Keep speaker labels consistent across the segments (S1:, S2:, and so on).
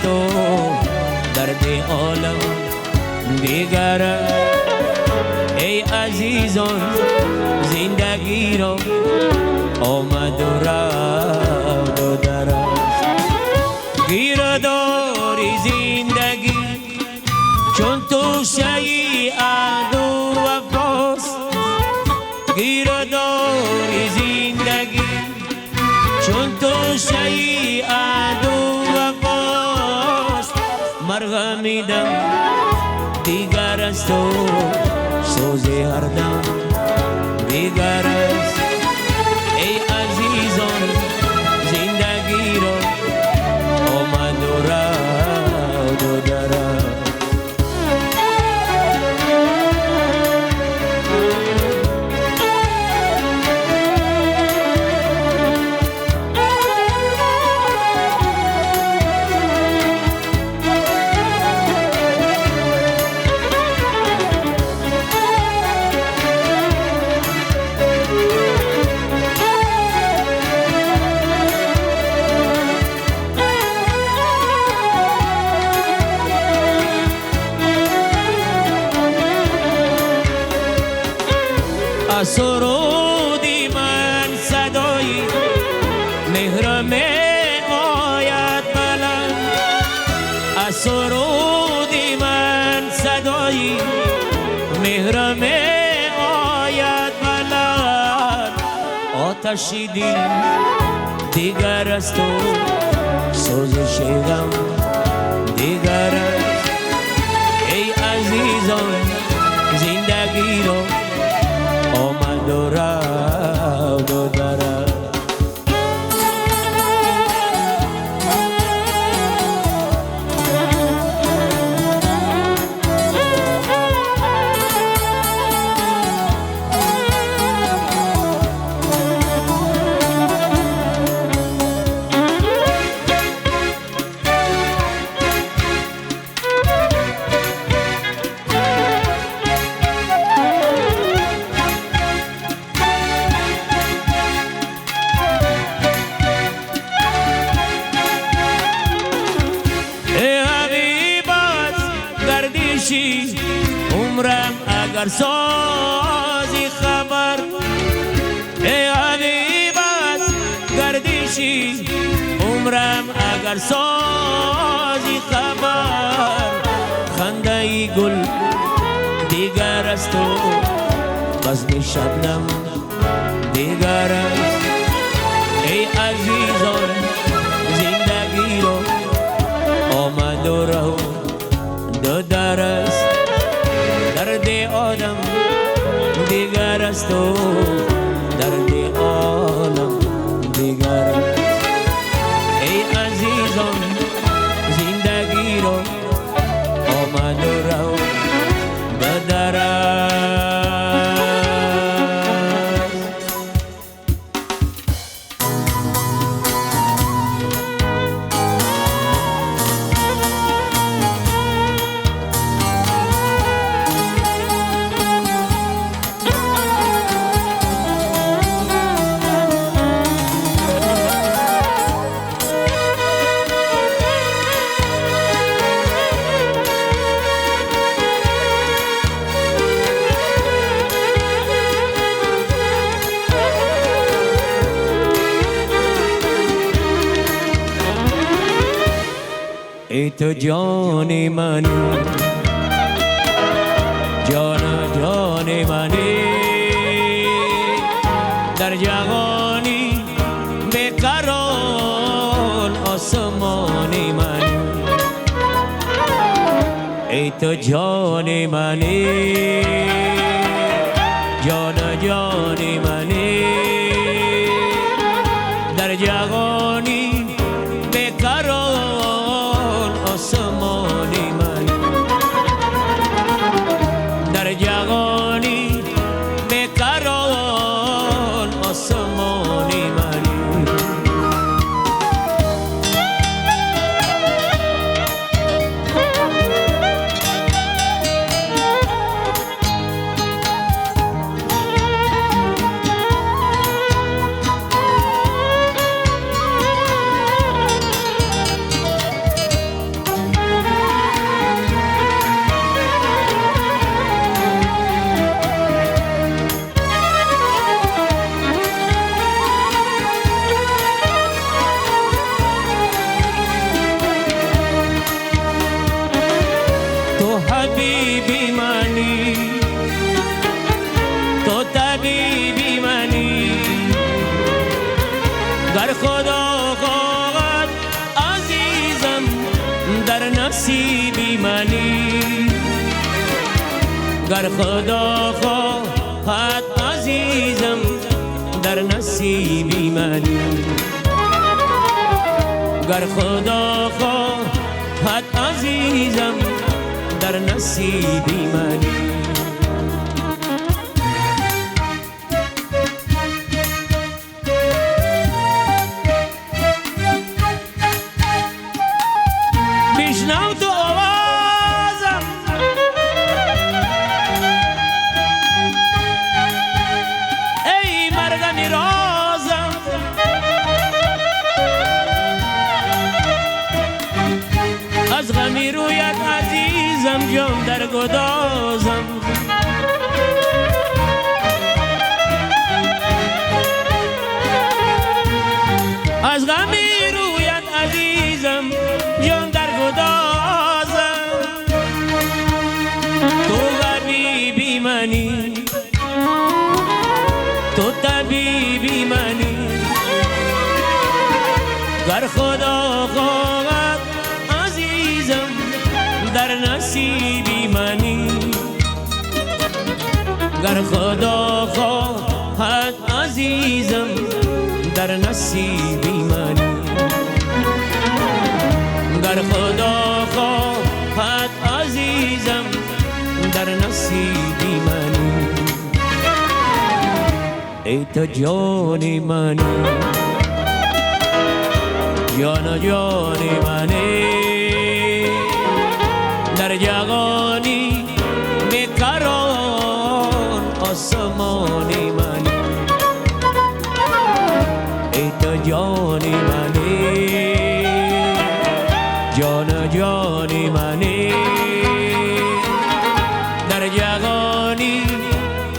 S1: است و درد عالم دیگر است. ای عزیزان زندگی را آمد و رفت و درست. گیرداری زندگی چون توشه عدو وفاست. گیرداری زندگی چون توشه عدو وفاست. مرغمی دم دیگر است و سوز هر دم دیگر است. ای عزیزان زندگی را آمد و رفت و درست. سرودی من صدای مهر می آید بلند. از سرودی من صدای مهر می آید بلند. آتشی دل دیگر است و سوزش غم دیگر است. ای عزیزان زندگی را آمد و رفت و درست. عمرم اگر سازی خبر. ای حبیب است گردشی عمرم اگر سازی خبر. خنده ای گل دیگر است و بزم شبنم دیگر است. ای عزیزان زندگی رو آمد و رفت و درست. درد آدم دیگر است و درد عالم دیگر است. ای عزیزان زندگی رو آمد و رفت و درست. ای تو جان منی جان منی در جهانی بیقرار آسمانی منی. ای تو جان منی جان منی در جهانی بیقرار آسمانی من. در جهانی بیقرار آسمانی من. گر خدا خواهد عزیزم در نصیبی منی گر خدا خواهد عزیزم در نصیبی منی بشنو تو آوازم ای مرد میرازم از غمی رویت عزیزم جان در گدازم از غمی رویت عزیزم جان در گدازم تو غریبی منی تو طبیبی منی گر خدا خواهد عزیزم در نصیبی منی گر خدا خواهد عزیزم در نصیبی منی گر خدا خواهد عزیزم در نصیبی منی ای تو جان منی جان جان منی در جهانی بیکران آسمانی منی ای تو جان منی جان جان منی در جهانی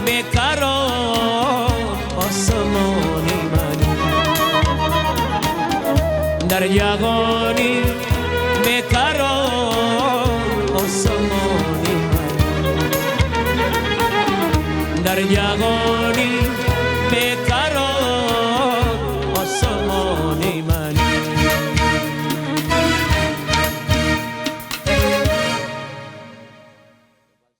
S1: بیکران آسمانی منی در جهانی بیکران آسمانی منی در جهانی